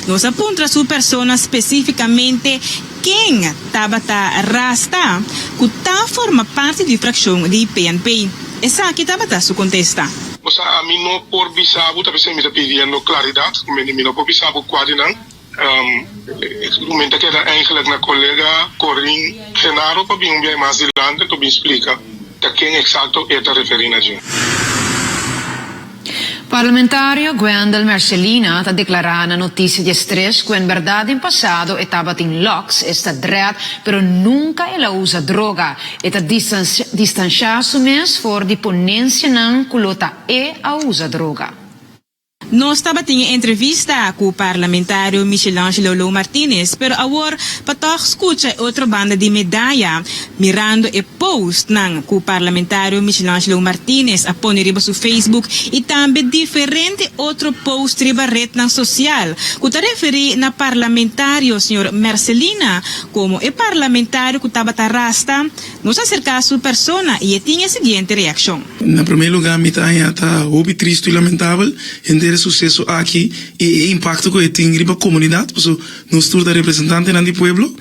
Nos apunta su persona especificamente quem Tabata Rasta, que forma parte da fração de PNP. Essa aqui Tabata su contesta. O sea, a mí no por bisabo, tal vez me está pidiendo claridad, me no por bisabo cuadinan. Momento que era eigenlijk na colega Corin Genaro para vir mais adelante, tu me explica a quem exato está referindo a gente. Parlamentario Gwendal Mercelina ha declarado na notícia de estresse que en verdade em passado estava em locks, está dread, pero nunca ela usa droga. Está distanciado mesmo for de ponência não culota a usa droga. Nós estava em entrevista com o parlamentário Michelangelo Lou Martinez, pero agora para escutar outra banda de medalha, mirando e post ng com o parlamentário Michelangelo Martinez a pôr riba su Facebook e também diferente outro post riba rede ng social. Que está referi na parlamentário senhor Mercelina como e parlamentário que estava Rasta, nos acerca a sua persona e tinha a seguinte reação. Na primeiro lugar, me está muito triste e lamentável entender sucesso aqui e impacto que tem na comunidade, porque nós todos representantes do pueblo,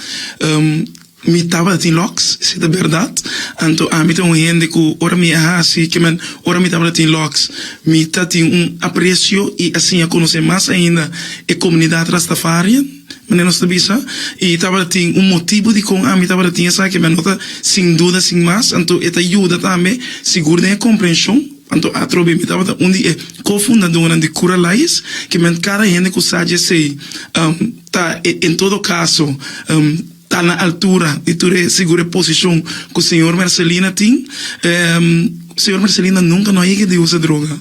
me estava em locks, isso é verdade. Então, a mim tem gente que ora me assim, que man, ora me estava em locks, me está tem apreço e assim a conhecer mais ainda a comunidade Rastafarian. Mas nós também e estava tem motivo de com a mim estava tinha sabe que me nota sem dúvida sem mais, então esta ajuda também segura a compreensão. Então, a trobe me estava onde cofundadora de Cura Lais, que me cada gente que sabe sei, tá em todo caso tá na altura de toda segura posição que o senhor Mercelina tem. O senhor Mercelina nunca não é que usa droga.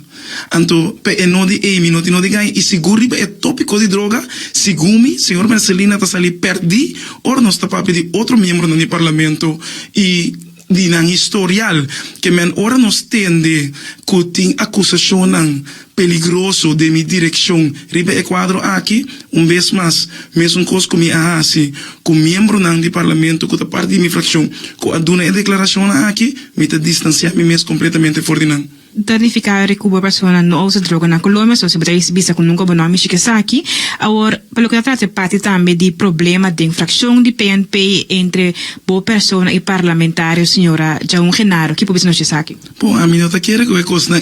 Então, não de minuto não de ganho e seguro é tópico de droga. Segundo senhor Mercelina está ali perdi, ou nós está para pedir outro membro do parlamento e de nang historial que men ora nos tende que tem acusação nang peligroso de minha direção ribe Equadro aqui vez mais mesmo coisa que me assim com membro nang de parlamento que parte de minha fração que aduna a declaração aqui me te distanciar me mesmo completamente fora nang Tarificare Cuba persona não usa droga na Colômbia, só se você visa com nunca bonome aqui. Agora, pelo que trata parte também de problema de infração de PNP entre boa persona e parlamentário, senhora Jaun Genaro, que pode nos aqui. Bom, a mim não tá querendo que a coisa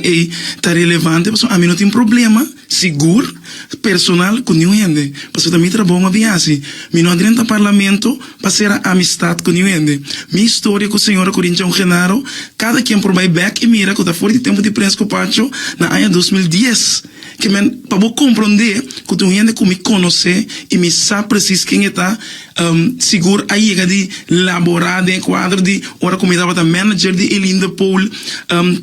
tá relevante, porque a mim não tem problema seguro personal com nenhum gente, porque também trabalho bem assim. Mim não adianta parlamento para ser amistade com nenhum gente. Minha história com a senhora Jaun Genaro, cada quem por back e mira que tá fora de tempo de prensa com o Pacho na ano 2010 que men para vou compreender que tu gente que me conhece e me sabe preciso quem está seguro aí de laborar em quadro de ora como estava da manager de Elinda Paul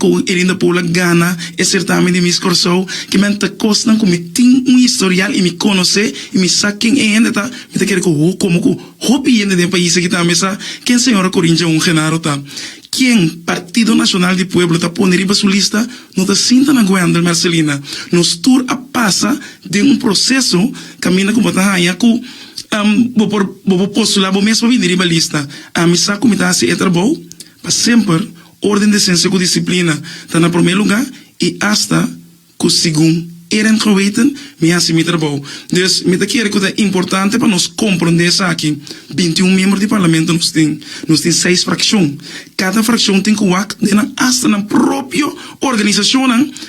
com Elinda Paul Gana e certamente de Miss Corso que men te costa como tem historial e me conhece e me sabe quem é ainda tá me quer que como que hobby ainda de país que tá mesa quem senhora Jaun Genaro tá quem Partido Nacional de Pueblo está pondo riba sua lista não está sinta na Gwendal Mercelina nos tour a passa de processo caminha com botar aí com vou postular vou mesmo vir riba lista a missa como está se trabalho para sempre ordem de ciência com disciplina está na primeiro lugar e hasta com segundo eram geweten, me assim me trabalho. Dus, me quero que é importante para nós compreender isso aqui. 21 membros do parlamento nós tem 6 frações. Cada fração tem que work hasta na própria organização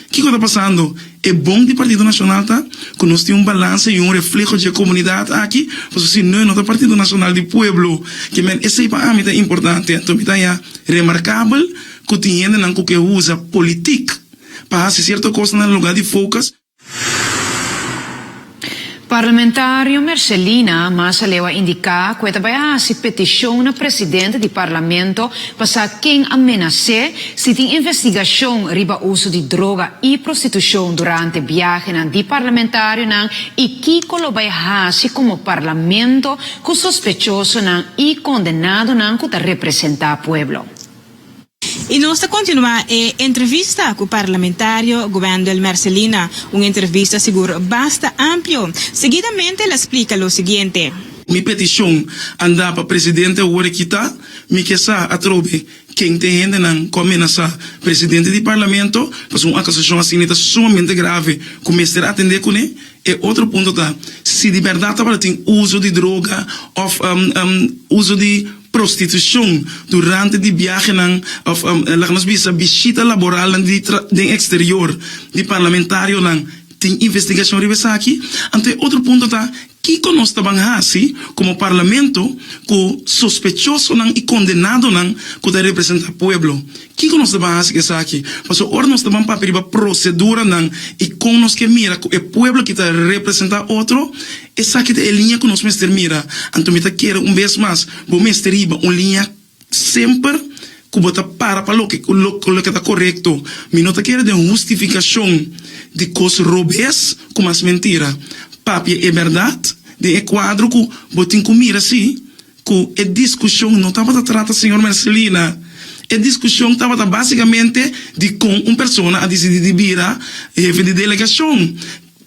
que está passando. É bom do Partido Nacional tá? Que nós temos balanço e reflexo da comunidade aqui, porque se não é Partido Nacional do Pueblo, que esse para mim é importante. Então, é remarcável que tem gente que usa política para fazer certa coisa no lugar de focus. Parlamentário Mercelina mas leu a indicar que vai se petição na presidente do parlamento para quem ameaça se tem investigação riba uso de droga e prostituição durante viagem de parlamentário e que vai se como parlamento com sospechoso e condenado que representa o pueblo. E nós continuamos a entrevista com o parlamentário Gwendal Mercelina, uma entrevista seguro bastante ampla. Seguidamente, ela explica o seguinte. Minha petição anda para presidente Urequita, me que a trobe quem tem ainda não começa presidente do parlamento, mas uma acusação assim está sumamente grave, começar a atender com ele. E outro ponto tá, se de verdade tem uso de droga ou uso de prostituição durante de viagem a visita laboral de exterior de parlamentário tem investigação revesa aqui. Então outro ponto tá, que nós estamos assim como parlamento com sospechoso e condenado que representa o povo. Que nós estamos assim aqui? Porque agora nós estamos para a procedura e com nós que mira o povo que está representa outro, essa aqui é a linha que nós mira. Então me quero vez mais, vou mestrar uma linha sempre que bota para o que está correto. Me não quero de justificação de coisas robês como as mentiras. Papi é verdade, de quadro que botem comigo assim, que a discussão não estava a tratar, senhor Marcelina. A discussão estava basicamente de com uma pessoa a decidir de virar de delegação.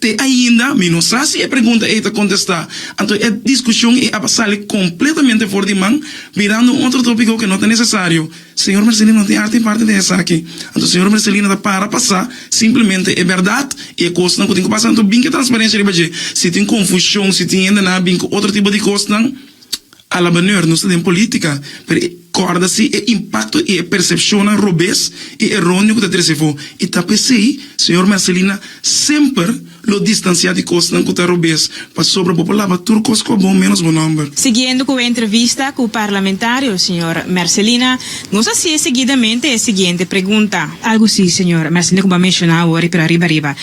Te ainda, não sei se a pergunta é contestar. Então, a discussão é a passar completamente fora de mão, virando outro tópico que não é necessário. Senhor Marcelino não tem arte em parte dessa aqui. Então, senhor Marcelino está para passar, simplesmente é verdade, e a coisa não tem que passar. Então, bem que transparência, se tem confusão, se tem ainda bem que outro tipo de coisa, a la banheira, não se tem política. Acorda-se o impacto e a percepção robês e errôneo que está for. E tapecei, senhor Marcelina, sempre lo distanciar de coisas que está robês. Para sobre a população, turcos com bom menos bom número. Seguindo com a entrevista com o parlamentário, senhor Marcelina, não sei se seguidamente a seguinte pergunta. Algo sim, senhor Marcelina, como mencionou agora para riba.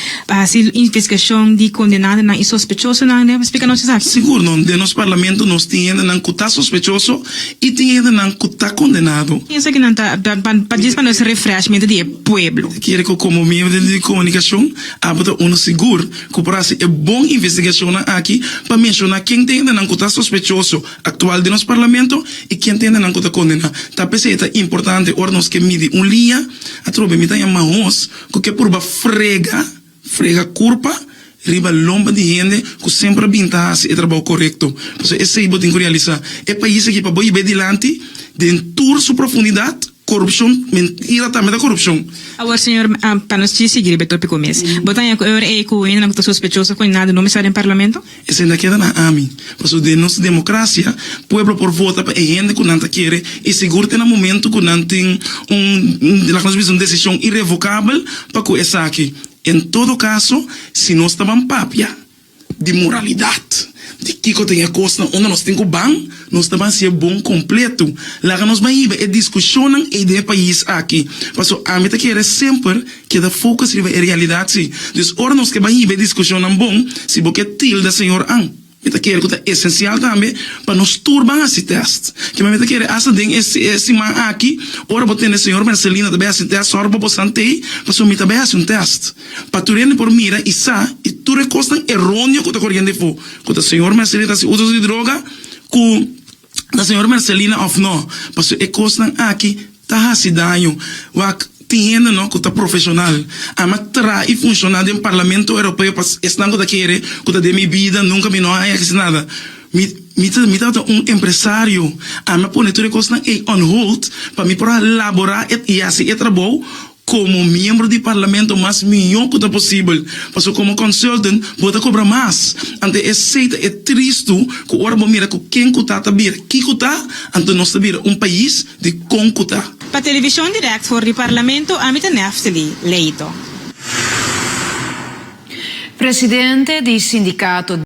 Se investigação de condenado e sospechoso, não explica-nos isso aqui? Seguro, não. De nosso parlamento, nós temos que está sospechoso e temos que está condenado. Isso aqui não está, para dizer para nós refreshment do povo. Quero que como membro de comunicação, abra seguro que para ser boa investigação aqui para mencionar quem tem que está sospechoso atual de nosso parlamento e quem tem que está condenado. Talvez é importante ora nós que mide linha a trobe me tem mais que por frega curva riba lomba de gente que sempre binta e trabalho correto. Porque esse é o que tem que realizar. É país que para ir adiante dentro sua profundidade, corrupção, mentira também da corrupção. Agora, senhor, para nós seguir o tópico mesmo. Botanha que é que ainda não está sospechoso com nada não me sai em parlamento? Esse ainda queda na AMI. Porque de nossa democracia, o povo por vota para a gente que não quer e seguro tem um momento que não tem uma decisão irrevogável para que essa aqui. Em todo caso, se nós estamos papia de moralidade, de que tem a coisa onde nós temos bem, nós estamos ser bom completo. Lá nós vamos ir discussão e de país aqui. Mas a meta que é sempre que da foco se a realidade. Então, ora nós que vamos ir discussão bom, se você tilda senhor meta que é essencial também para nos turban esse teste. Que meta que é essa tem esse man aqui, ora botar o senhor Marcelina também esse teste, ora para bastante, para meta também esse teste. Para tu rende por mira e tu recosta errôneo que está correndo for. Que o senhor Marcelina se usa de droga, que o senhor Marcelina of no, porque é costa aqui tá se danho. Tiene no que está profissional, ama e funcionar no Parlamento Europeu para estar com aquele que está de minha vida nunca me não há nada. Me empresário, ama pôr tudo coisa on hold para me para elaborar e assim trabalho como membro do parlamento mais melhor que possível. Porque como consultant, vou cobrar mais. Ante é triste que o orbo mira que quem está a vir, que está, ante nós vir país de concuta. Para televisão direct voor het parlamento, Amita Neftali, Leito. Presidente do sindicato